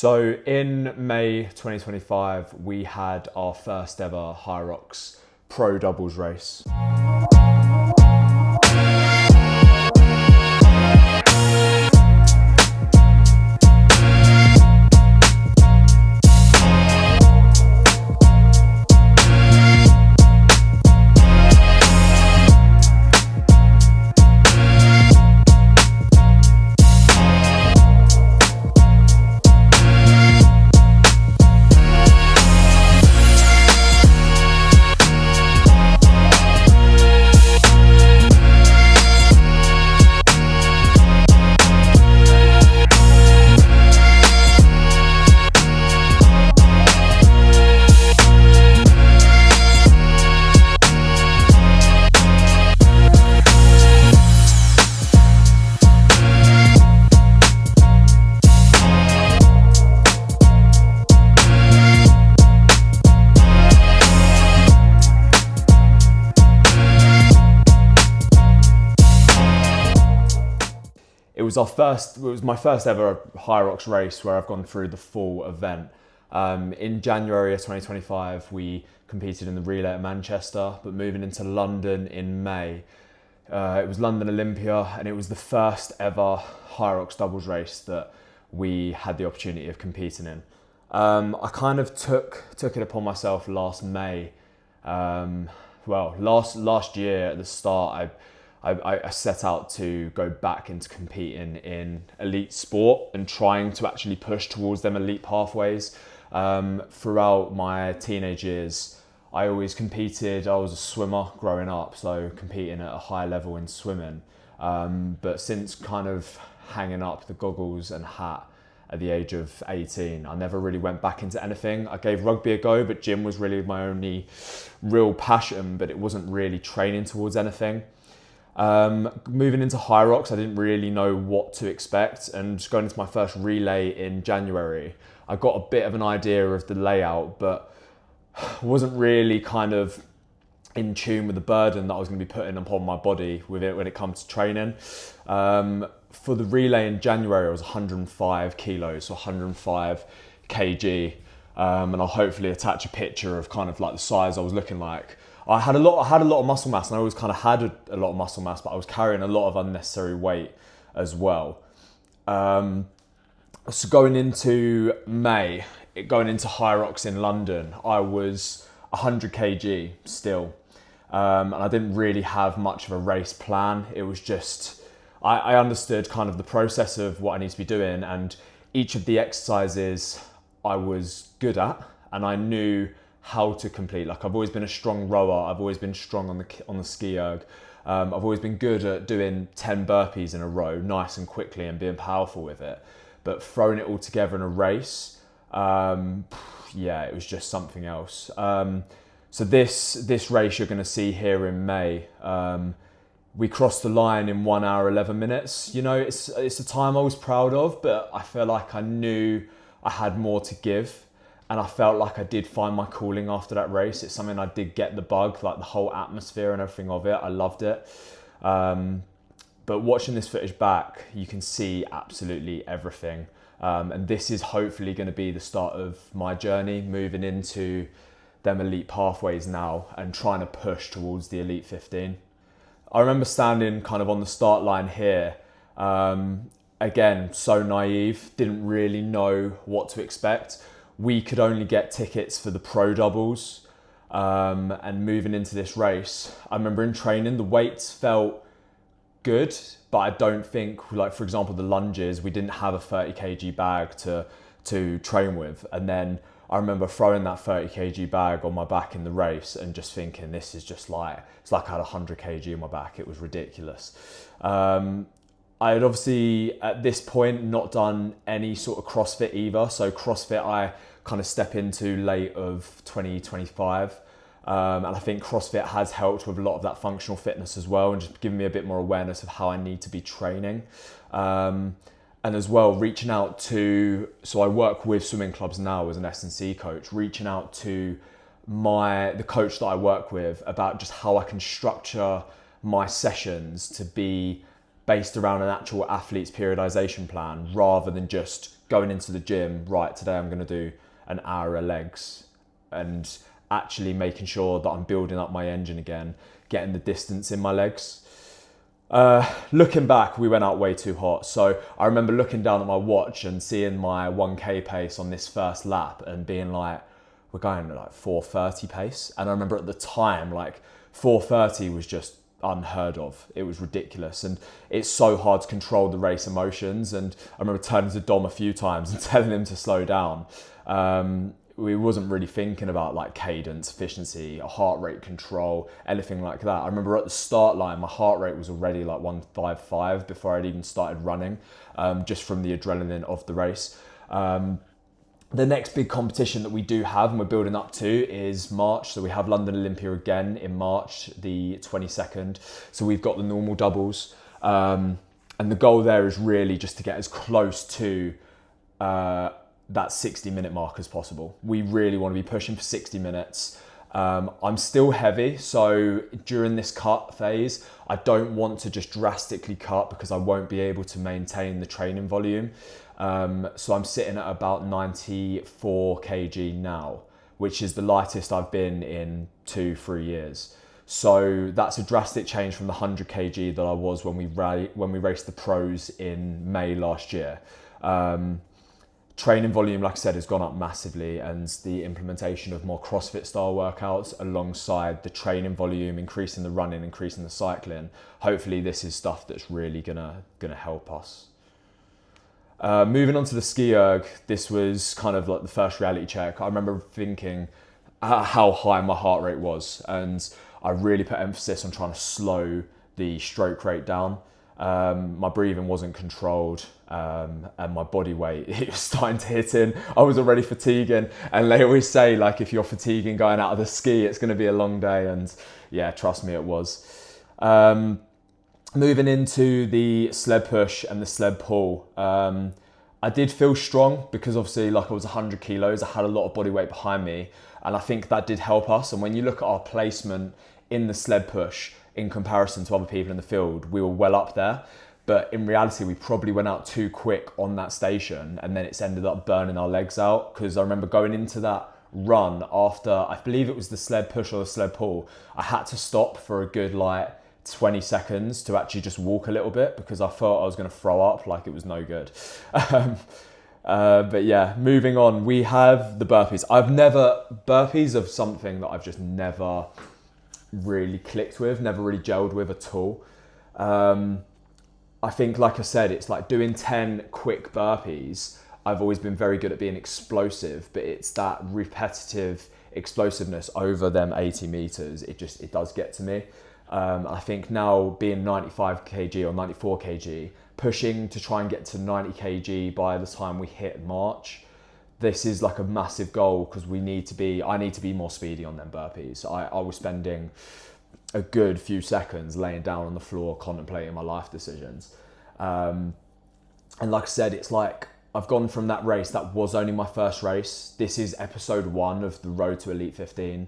So in May 2025, we had our first ever HYROX Pro Doubles race. It was my first ever HYROX race where I've gone through the full event. In January of 2025, we competed in the relay at Manchester, but moving into London in May, it was London Olympia, and it was the first ever HYROX doubles race that we had the opportunity of competing in. I kind of took it upon myself last May. Last year at the start, I set out to go back into competing in elite sport and trying to actually push towards them elite pathways. Throughout my teenage years, I always competed. I was a swimmer growing up, so competing at a high level in swimming. But since kind of hanging up the goggles and hat at the age of 18, I never really went back into anything. I gave rugby a go, but gym was really my only real passion, but it wasn't really training towards anything. Moving into HYROX, I didn't really know what to expect, and just going into my first relay in January, I got a bit of an idea of the layout, but wasn't really kind of in tune with the burden that I was going to be putting upon my body with it when it comes to training. For the relay in January, I was 105 kilos, so 105 kg, and I'll hopefully attach a picture of kind of like the size I was looking like. I had a lot of muscle mass, and I always kind of had a lot of muscle mass, but I was carrying a lot of unnecessary weight as well. So going into May, going into HYROX in London, I was 100 kg still, and I didn't really have much of a race plan. It was just, I understood kind of the process of what I need to be doing, and each of the exercises I was good at, and I knew how to complete. Like, I've always been a strong rower. I've always been strong on the ski erg. I've always been good at doing 10 burpees in a row, nice and quickly, and being powerful with it. But throwing it all together in a race, it was just something else. So this race you're going to see here in May, we crossed the line in 1 hour 11 minutes. You know, it's a time I was proud of, but I feel like I knew I had more to give. And I felt like I did find my calling after that race. It's something I did get the bug, like the whole atmosphere and everything of it. I loved it. But watching this footage back, you can see absolutely everything. And this is hopefully going to be the start of my journey, moving into them elite pathways now and trying to push towards the elite 15. I remember standing kind of on the start line here. Again, so naive, didn't really know what to expect. We could only get tickets for the Pro Doubles, and moving into this race, I remember in training, the weights felt good, but I don't think, like for example, the lunges, we didn't have a 30 kg bag to train with. And then I remember throwing that 30 kg bag on my back in the race and just thinking, this is just like, it's like I had 100 kg on my back. It was ridiculous. I had obviously at this point not done any sort of CrossFit either. So CrossFit I kind of step into late of 2025. And I think CrossFit has helped with a lot of that functional fitness as well, and just giving me a bit more awareness of how I need to be training. And as well, reaching out to, so I work with swimming clubs now as an S&C coach, reaching out to the coach that I work with about just how I can structure my sessions to be based around an actual athlete's periodization plan rather than just going into the gym, right, today I'm going to do an hour of legs, and actually making sure that I'm building up my engine again, getting the distance in my legs. Looking back, we went out way too hot. So I remember looking down at my watch and seeing my 1K pace on this first lap and being like, we're going at like 4:30 pace. And I remember at the time, like 4:30 was just unheard of. It was ridiculous. And it's so hard to control the race emotions. And I remember turning to Dom a few times and telling him to slow down. We wasn't really thinking about like cadence, efficiency, heart rate control, anything like that. I remember at the start line, my heart rate was already like 155 before I'd even started running, just from the adrenaline of the race. The next big competition that we do have and we're building up to is March. So we have London Olympia again in March, the 22nd. So we've got the normal doubles. And the goal there is really just to get as close to that 60-minute mark as possible. We really want to be pushing for 60 minutes. I'm still heavy, so during this cut phase, I don't want to just drastically cut because I won't be able to maintain the training volume. So I'm sitting at about 94 kg now, which is the lightest I've been in 2-3 years. So that's a drastic change from the 100 kg that I was when we raced the pros in May last year. Training volume, like I said, has gone up massively, and the implementation of more CrossFit style workouts alongside the training volume, increasing the running, increasing the cycling. Hopefully this is stuff that's really gonna help us. Moving on to the ski erg, this was kind of like the first reality check. I remember thinking how high my heart rate was, and I really put emphasis on trying to slow the stroke rate down. My breathing wasn't controlled, and my body weight, it was starting to hit in. I was already fatiguing, and they always say, like, if you're fatiguing going out of the ski, it's going to be a long day, and yeah, trust me, it was. Moving into the sled push and the sled pull, I did feel strong because obviously, like, I was 100 kilos, I had a lot of body weight behind me, and I think that did help us. And when you look at our placement in the sled push in comparison to other people in the field, we were well up there. But in reality, we probably went out too quick on that station, and then it's ended up burning our legs out. Because I remember going into that run after, I believe it was the sled push or the sled pull, I had to stop for a good like 20 seconds to actually just walk a little bit because I felt I was going to throw up, like it was no good. But yeah, moving on, we have the burpees. Burpees are something that I've just never really clicked with, never really gelled with at all. I think, like I said, it's like doing 10 quick burpees. I've always been very good at being explosive, but it's that repetitive explosiveness over them 80 meters. It does get to me. I think now being 95 kg or 94 kg, pushing to try and get to 90 kg by the time we hit March, this is like a massive goal because I need to be more speedy on them burpees. I was spending a good few seconds laying down on the floor contemplating my life decisions. And like I said, it's like I've gone from that race that was only my first race. This is episode 1 of the road to Elite 15.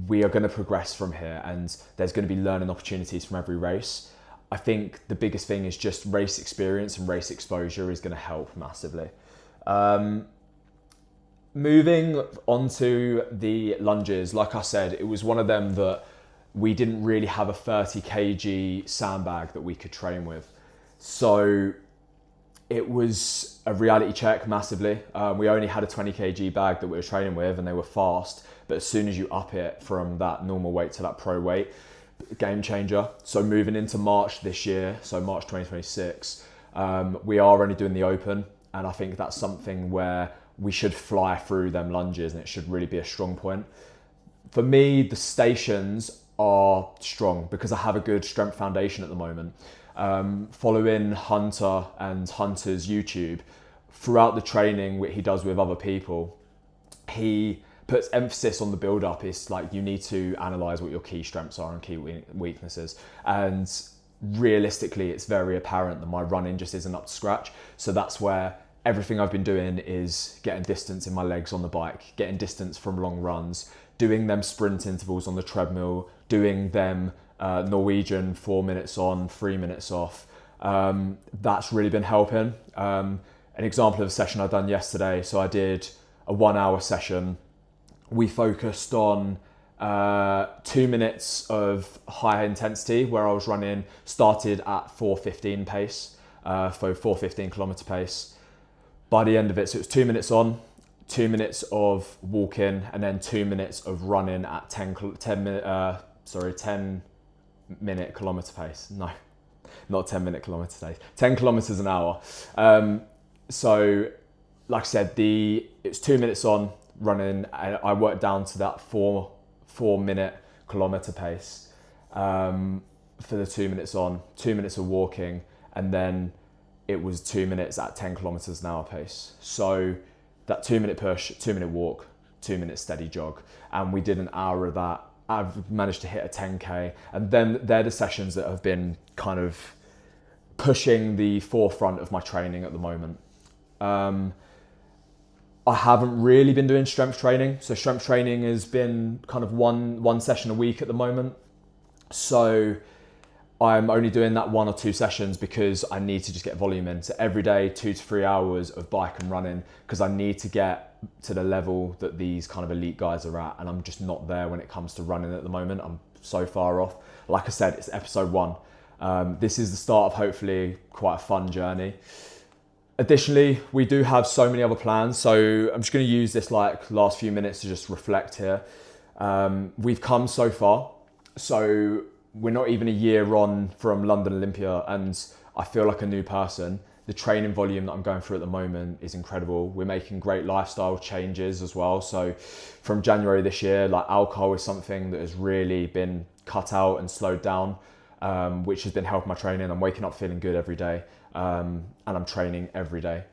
We are going to progress from here, and there's going to be learning opportunities from every race. I think the biggest thing is just race experience and race exposure is going to help massively. Moving on to the lunges, like I said, it was one of them that we didn't really have a 30 kg sandbag that we could train with. So it was a reality check massively. We only had a 20 kg bag that we were training with, and they were fast. But as soon as you up it from that normal weight to that pro weight, game changer. So moving into March this year, so March 2026, we are only doing the open. And I think that's something where we should fly through them lunges, and it should really be a strong point. For me, the stations are strong because I have a good strength foundation at the moment. Following Hunter and Hunter's YouTube, throughout the training he does with other people, he puts emphasis on the build up. It's like you need to analyze what your key strengths are and key weaknesses. And realistically, it's very apparent that my running just isn't up to scratch. So that's where everything I've been doing is getting distance in my legs on the bike, getting distance from long runs, doing them sprint intervals on the treadmill, doing them Norwegian 4 minutes on, 3 minutes off. That's really been helping. an example of a session I'd done yesterday. So I did a 1 hour session. We focused on 2 minutes of high intensity where I was running, started at 4:15 pace, for 4:15 kilometer pace. By the end of it, so it was 2 minutes on, 2 minutes of walking, and then 2 minutes of running at 10-minute kilometer pace. No, not 10-minute kilometer pace, 10 kilometers an hour. So like I said, it's 2 minutes on running, and I worked down to that 4-minute kilometer pace for the 2 minutes on, 2 minutes of walking, and then it was 2 minutes at 10 kilometers an hour pace. So that 2 minute push, 2 minute walk, 2 minute steady jog. And we did an hour of that. I've managed to hit a 10K. And then they're the sessions that have been kind of pushing the forefront of my training at the moment. I haven't really been doing strength training. So strength training has been kind of one session a week at the moment. So I'm only doing that 1 or 2 sessions because I need to just get volume in. So every day, 2 to 3 hours of bike and running, because I need to get to the level that these kind of elite guys are at. And I'm just not there when it comes to running at the moment. I'm so far off. Like I said, it's episode 1. This is the start of hopefully quite a fun journey. Additionally, we do have so many other plans. So I'm just going to use this last few minutes to just reflect here. We've come so far. So we're not even a year on from London Olympia, and I feel like a new person. The training volume that I'm going through at the moment is incredible. We're making great lifestyle changes as well. So from January this year, alcohol is something that has really been cut out and slowed down, which has been helping my training. I'm waking up feeling good every day, and I'm training every day.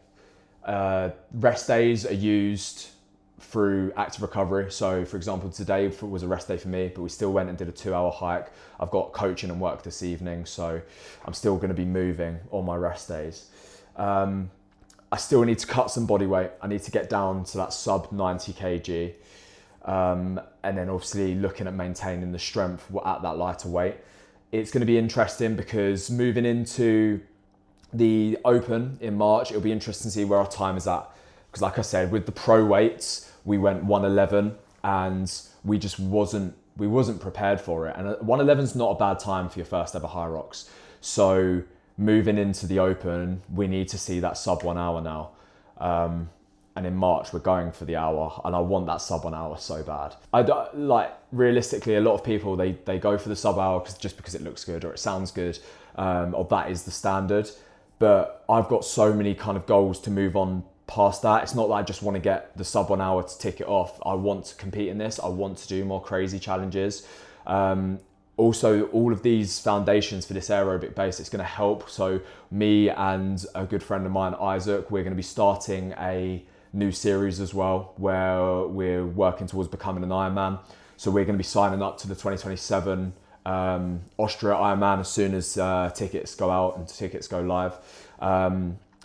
Rest days are used through active recovery. So for example, today was a rest day for me, but we still went and did a 2-hour hike. I've got coaching and work this evening, so I'm still going to be moving on my rest days. I still need to cut some body weight. I need to get down to that sub 90 kg. And then obviously looking at maintaining the strength at that lighter weight. It's going to be interesting because moving into the Open in March, it'll be interesting to see where our time is at. Because like I said, with the pro weights, we went 111 and we wasn't prepared for it. And 111 is not a bad time for your first ever HYROX. So moving into the Open, we need to see that sub 1 hour now. And in March, we're going for the hour, and I want that sub 1 hour so bad. Realistically, a lot of people, they go for the sub hour just because it looks good or it sounds good, or that is the standard. But I've got so many kind of goals to move on past that. It's not that I just want to get the sub 1 hour to tick it off. I want to compete in this. I want to do more crazy challenges. Also, all of these foundations for this aerobic base, it's going to help. So me and a good friend of mine, Isaac, we're going to be starting a new series as well, where we're working towards becoming an Ironman. So we're going to be signing up to the 2027 Austria Ironman as soon as tickets go out and tickets go live.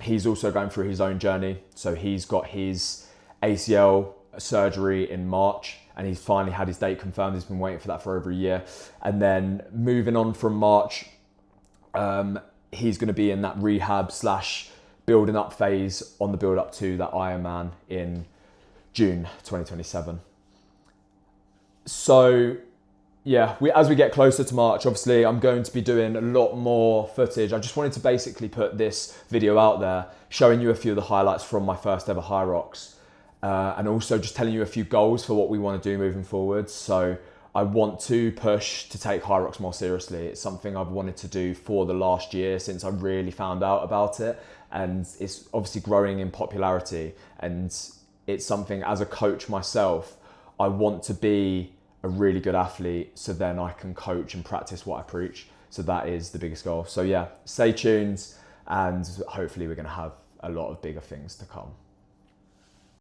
He's also going through his own journey. So he's got his ACL surgery in March, and he's finally had his date confirmed. He's been waiting for that for over a year. And then moving on from March, he's going to be in that rehab / building up phase on the build up to that Ironman in June 2027. So yeah, as we get closer to March, obviously I'm going to be doing a lot more footage. I just wanted to basically put this video out there, showing you a few of the highlights from my first ever HYROX. And also just telling you a few goals for what we want to do moving forward. So I want to push to take HYROX more seriously. It's something I've wanted to do for the last year since I really found out about it. And it's obviously growing in popularity. And it's something, as a coach myself, I want to be a really good athlete so then I can coach and practice what I preach. So that is the biggest goal. So yeah, stay tuned, and hopefully we're going to have a lot of bigger things to come.